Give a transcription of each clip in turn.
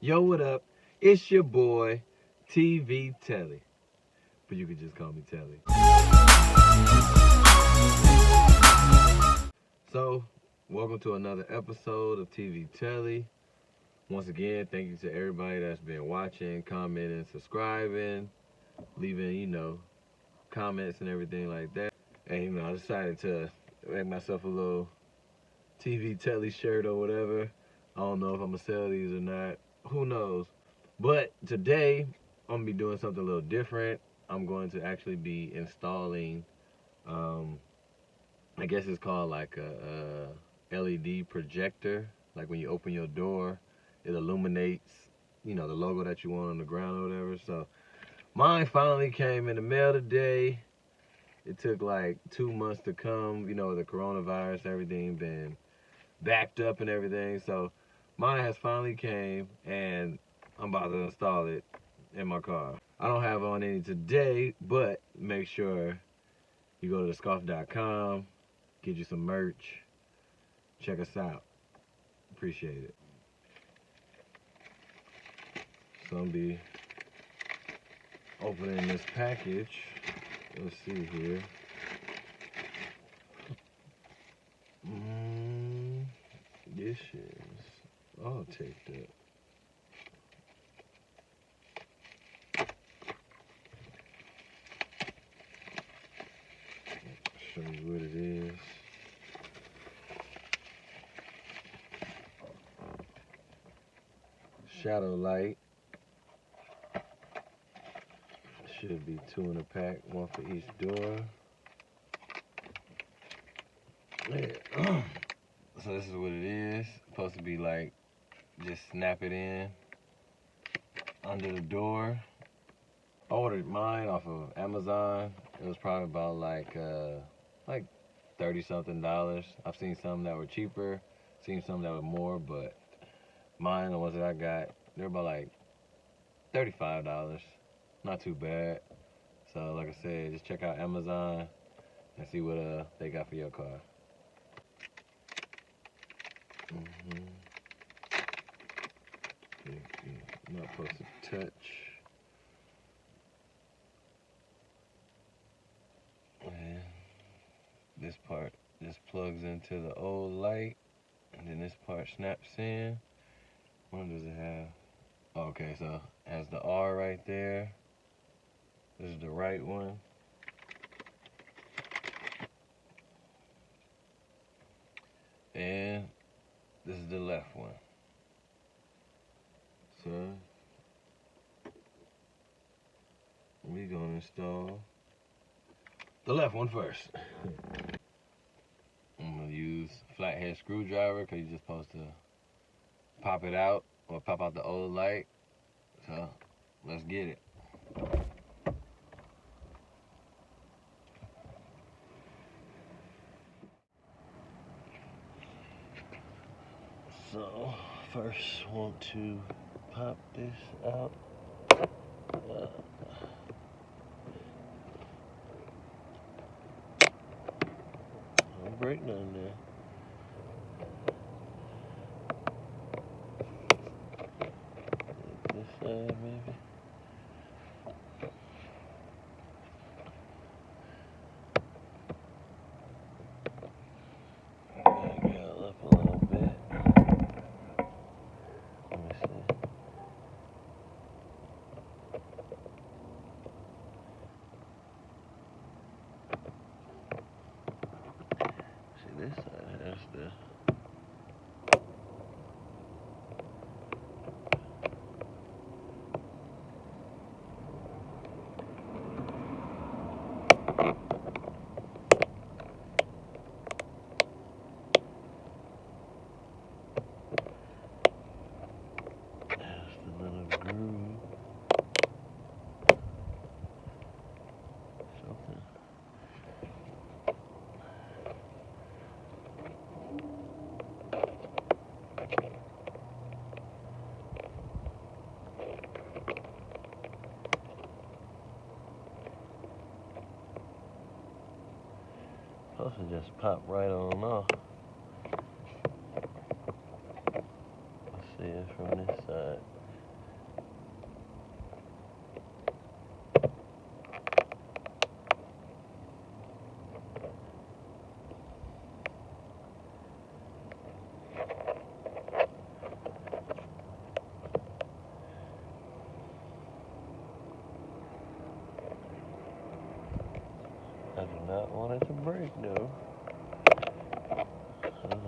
Yo, what up? It's your boy, tvtelly. But you can just call me Telly. So, welcome to another episode of tvtelly. Once again, thank you to everybody that's been watching, commenting, subscribing, leaving, comments and everything like that. And, I decided to make myself a little tvtelly shirt or whatever. I don't know if I'm going to sell these or not. Who knows? But today, I'm going to be doing something a little different. I'm going to actually be installing, I guess it's called like a LED projector. Like when you open your door, it illuminates, the logo that you want on the ground or whatever. So mine finally came in the mail today. It took like 2 months to come, the coronavirus, everything been backed up and everything. So mine has finally came and I'm about to install it in my car. I don't have on any today, but make sure you go to thescarf.com, get you some merch, check us out. Appreciate it. So I'm gonna be opening this package. Let's see here. This is all taped up. Show you what it is. Shadow light. Should be 2 in a pack, 1 for each door. Yeah. So this is what it is. Supposed to be like, just snap it in under the door. I ordered mine off of Amazon. It was probably about like $30-something. I've seen some that were cheaper, seen some that were more, but mine, the ones that I got, they're about like $35. Not too bad. So like I said, just check out Amazon and see what they got for your car. I'm not supposed to touch. And this part just plugs into the old light, and then this part snaps in. What does it have? Okay, so it has the R right there. This is the right one. And this is the left one. So we're gonna install the left one first. I'm gonna use a flathead screwdriver because you're just supposed to pop it out or pop out the old light. So let's get it. So first want to pop this out. Don't break none there. This side maybe. This side has the little groove. Something. Supposed to just pop right on off. Let's see it from this side. want it to break though. I don't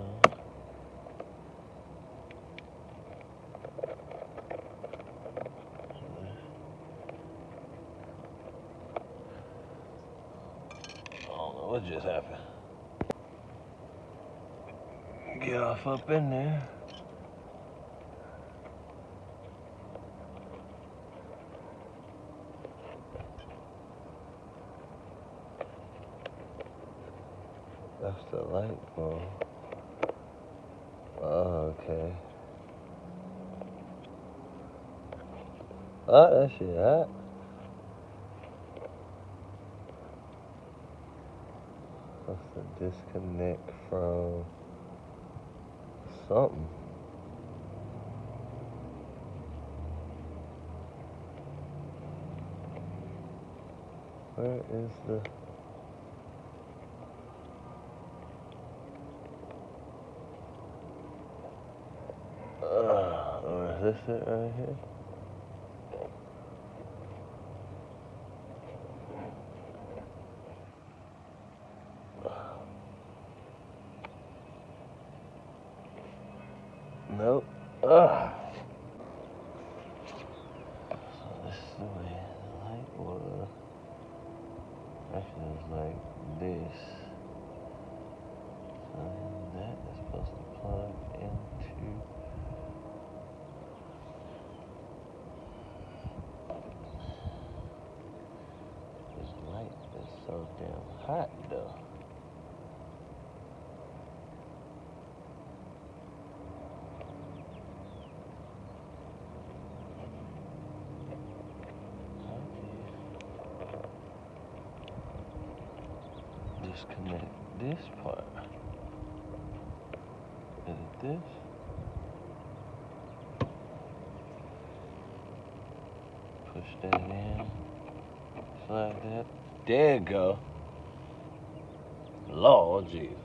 know what just happened. Get off up in there. That's the light bulb. Oh, okay. Oh, that shit hot. That's the disconnect from something. Where is the... or is this it right here? Nope. So this is the way the light was. Actually, it was like this. So that is supposed to plug into... This light is so damn hot though. Disconnect this part. Edit this. Push that in. Slide that. There you go. Lord Jesus.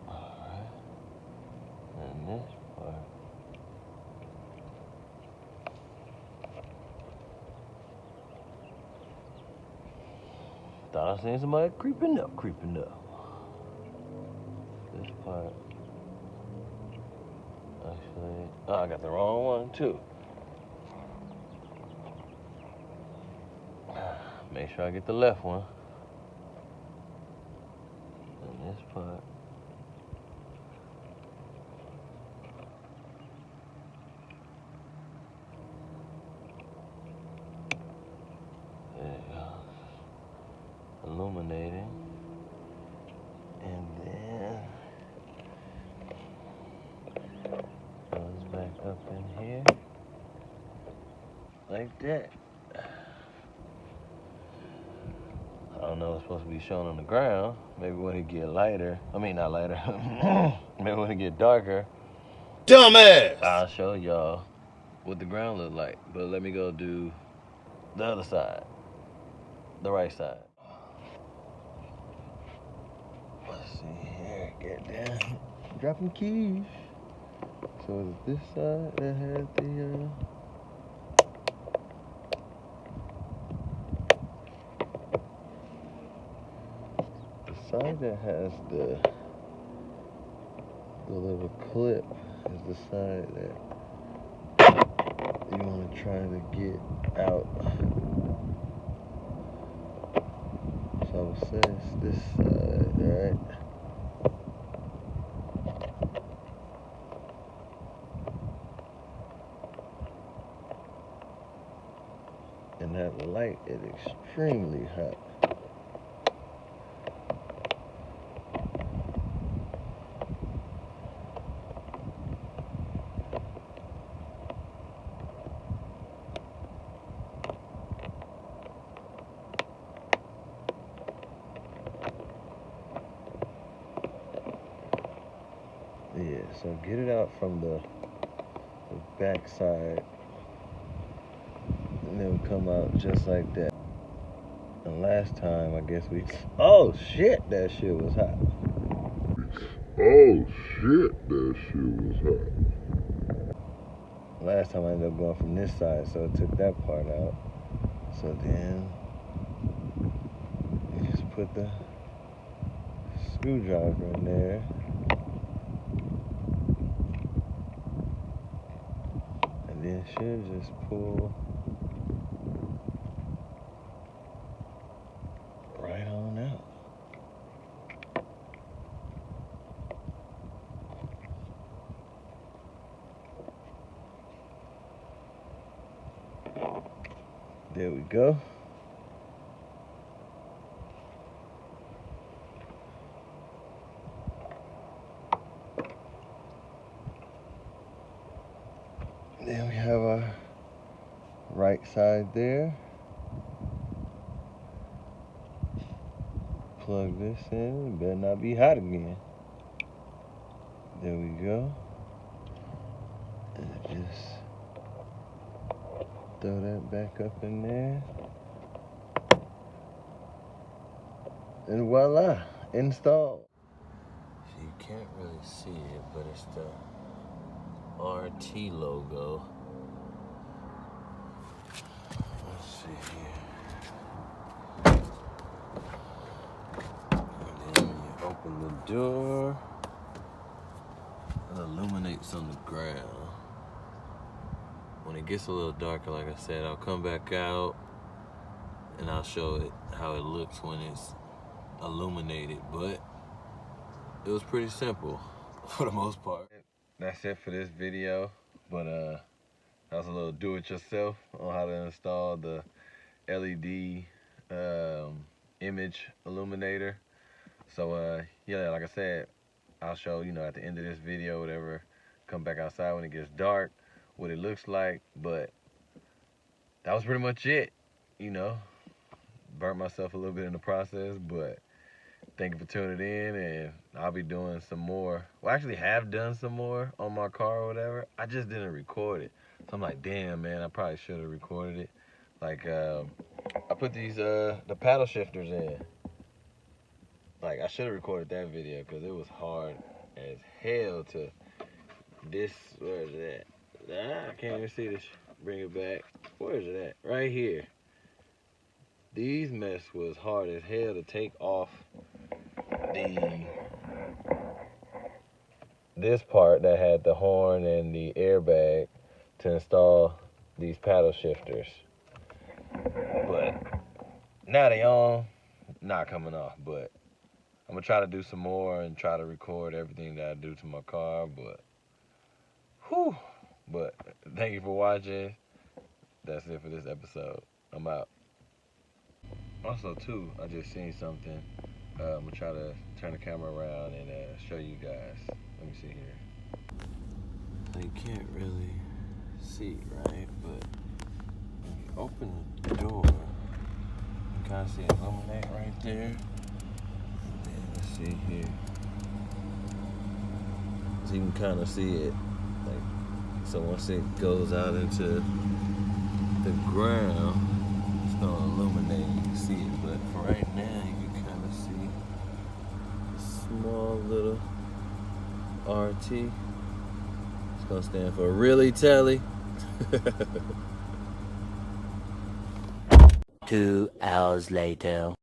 Alright. And this part. Thought I seen somebody creeping up. This part. Actually, oh, I got the wrong one too. Make sure I get the left one. And this part. There you go. Illuminating. And then goes back up in here. Like that. I don't know what's supposed to be shown on the ground. Maybe when it get lighter. I mean, not lighter. Maybe when it get darker. Dumbass! I'll show y'all what the ground look like. But let me go do the other side. The right side. Let's see here. Get down. Dropping keys. So it's this side that has the side that has the little clip is the side that you want to try to get out. So I would say it's this side, right? And that light is extremely hot. Yeah, so get it out from the back side, and it'll come out just like that. And last time, I guess oh shit, that shit was hot. Oh shit, that shit was hot. Last time I ended up going from this side, so it took that part out. So then put the screwdriver in there. And then should just pull right on out. There we go. Then we have our right side there. Plug this in. It better not be hot again. There we go. And just throw that back up in there. And voila, installed. So you can't really see it, but it's the RT logo. Let's see here. And then when you open the door, it illuminates on the ground. When it gets a little darker, like I said, I'll come back out and I'll show it how it looks when it's illuminated, but it was pretty simple for the most part. That's it for this video, but that was a little do-it-yourself on how to install the LED image illuminator. So yeah, like I said, I'll show, you know, at the end of this video, whatever, come back outside when it gets dark, what it looks like. But that was pretty much it, you know. Burnt myself a little bit in the process, but thank you for tuning in, and I'll be doing some more. Well, I actually have done some more on my car or whatever. I just didn't record it. So I'm like, damn, man, I probably should have recorded it. Like, I put these, the paddle shifters in. Like, I should have recorded that video because it was hard as hell to this. Where is it at? I can't even see this. Bring it back. Where is it at? Right here. These mess was hard as hell to take off this part that had the horn and the airbag to install these paddle shifters. But now they on, not coming off. But I'm gonna try to do some more and try to record everything that I do to my car. But whew. But thank you for watching. That's it for this episode. I'm out. Also too, I just seen something. I'm gonna try to turn the camera around and show you guys. Let me see here. So you can't really see, right? But when you open the door, you kind of see it illuminate right there. And let's see here. So you can kind of see it. Like, so once it goes out into the ground, it's gonna illuminate. You can see it. But for right now, you can kind of see a small little RT. It's gonna stand for really telly. 2 hours later.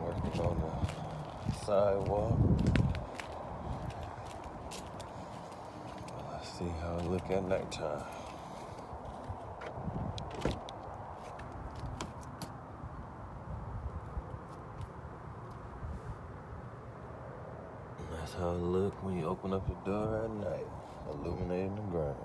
Working on the sidewalk. Let's see how it look at nighttime. That's how it look when you open up the door at night, illuminating the ground.